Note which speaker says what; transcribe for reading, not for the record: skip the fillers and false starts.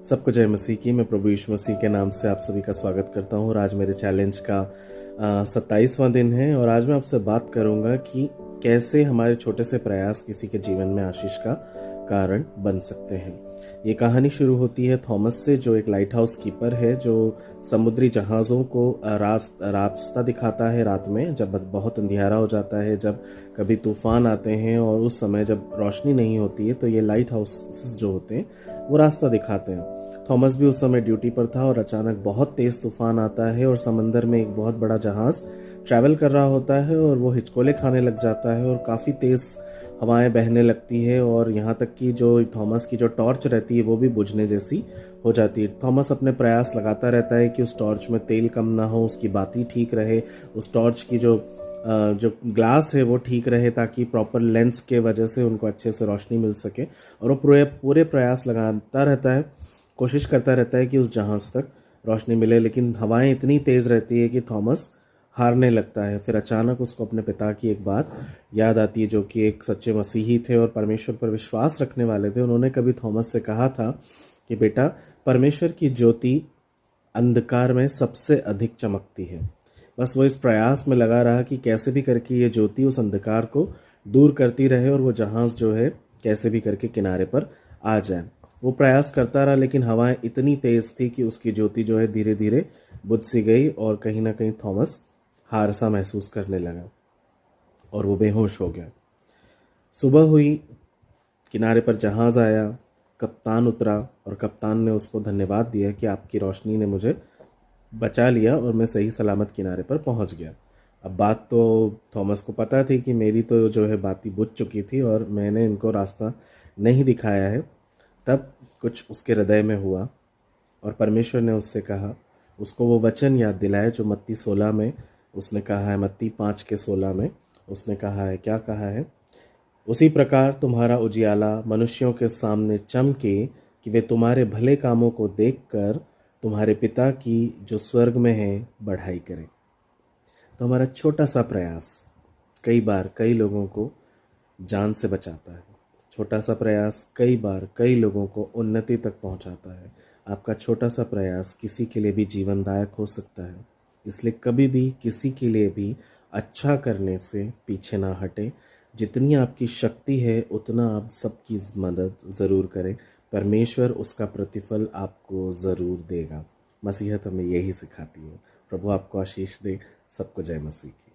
Speaker 1: सबको जय मसीह की। मैं प्रभु यीशु मसीह के नाम से आप सभी का स्वागत करता हूँ और आज मेरे चैलेंज का 27वां दिन है और आज मैं आपसे बात करूँगा कि कैसे हमारे छोटे से प्रयास किसी के जीवन में आशीष का कारण बन सकते हैं। ये कहानी शुरू होती है थॉमस से, जो एक लाइट हाउस कीपर है, जो समुद्री जहाज़ों को रास्ता दिखाता है रात में, जब बहुत अंधियारा हो जाता है, जब कभी तूफान आते हैं और उस समय जब रोशनी नहीं होती है तो ये लाइट हाउस जो होते हैं वो रास्ता दिखाते हैं। थॉमस भी उस समय ड्यूटी पर था और अचानक बहुत तेज तूफान आता है और समंदर में एक बहुत बड़ा जहाज ट्रैवल कर रहा होता है और वो हिचकोले खाने लग जाता है और काफ़ी तेज हवाएं बहने लगती है और यहाँ तक कि जो थॉमस की जो टॉर्च रहती है वो भी बुझने जैसी हो जाती है। थॉमस अपने प्रयास लगाता रहता है कि उस टॉर्च में तेल कम ना हो, उसकी बाती ठीक रहे, उस टॉर्च की जो ग्लास है वो ठीक रहे ताकि प्रॉपर लेंस के वजह से उनको अच्छे से रोशनी मिल सके। और वो पूरे प्रयास लगाता रहता है, कोशिश करता रहता है कि उस जहाज़ तक रोशनी मिले, लेकिन हवाएं इतनी तेज़ रहती है कि थॉमस हारने लगता है। फिर अचानक उसको अपने पिता की एक बात याद आती है, जो कि एक सच्चे मसीही थे और परमेश्वर पर विश्वास रखने वाले थे। उन्होंने कभी थॉमस से कहा था कि बेटा, परमेश्वर की ज्योति अंधकार में सबसे अधिक चमकती है। बस वो इस प्रयास में लगा रहा कि कैसे भी करके ये ज्योति उस अंधकार को दूर करती रहे और वो जहाज़ जो है कैसे भी करके किनारे पर आ जाए। वो प्रयास करता रहा, लेकिन हवाएं इतनी तेज थी कि उसकी ज्योति जो है धीरे धीरे बुझ सी गई और कहीं ना कहीं थॉमस हार सा महसूस करने लगा और वो बेहोश हो गया। सुबह हुई, किनारे पर जहाज आया, कप्तान उतरा और कप्तान ने उसको धन्यवाद दिया कि आपकी रोशनी ने मुझे बचा लिया और मैं सही सलामत किनारे पर पहुंच गया। अब बात तो थॉमस को पता थी कि मेरी तो जो है बाती बुझ चुकी थी और मैंने इनको रास्ता नहीं दिखाया है। तब कुछ उसके हृदय में हुआ और परमेश्वर ने उससे कहा, उसको वो वचन याद दिलाया जो मत्ती 16 में उसने कहा है, मत्ती 5 के 16 में उसने कहा है, क्या कहा है, उसी प्रकार तुम्हारा उजियाला मनुष्यों के सामने चमके कि वे तुम्हारे भले कामों को देखकर तुम्हारे पिता की जो स्वर्ग में है बढ़ाई करें। तो हमारा छोटा सा प्रयास कई बार कई लोगों को जान से बचाता है। छोटा सा प्रयास कई बार कई लोगों को उन्नति तक पहुंचाता है। आपका छोटा सा प्रयास किसी के लिए भी जीवनदायक हो सकता है। इसलिए कभी भी किसी के लिए भी अच्छा करने से पीछे ना हटें। जितनी आपकी शक्ति है उतना आप सबकी मदद ज़रूर करें। परमेश्वर उसका प्रतिफल आपको ज़रूर देगा। मसीहत हमें यही सिखाती है। प्रभु आपको आशीष दे। सबको जय मसीह।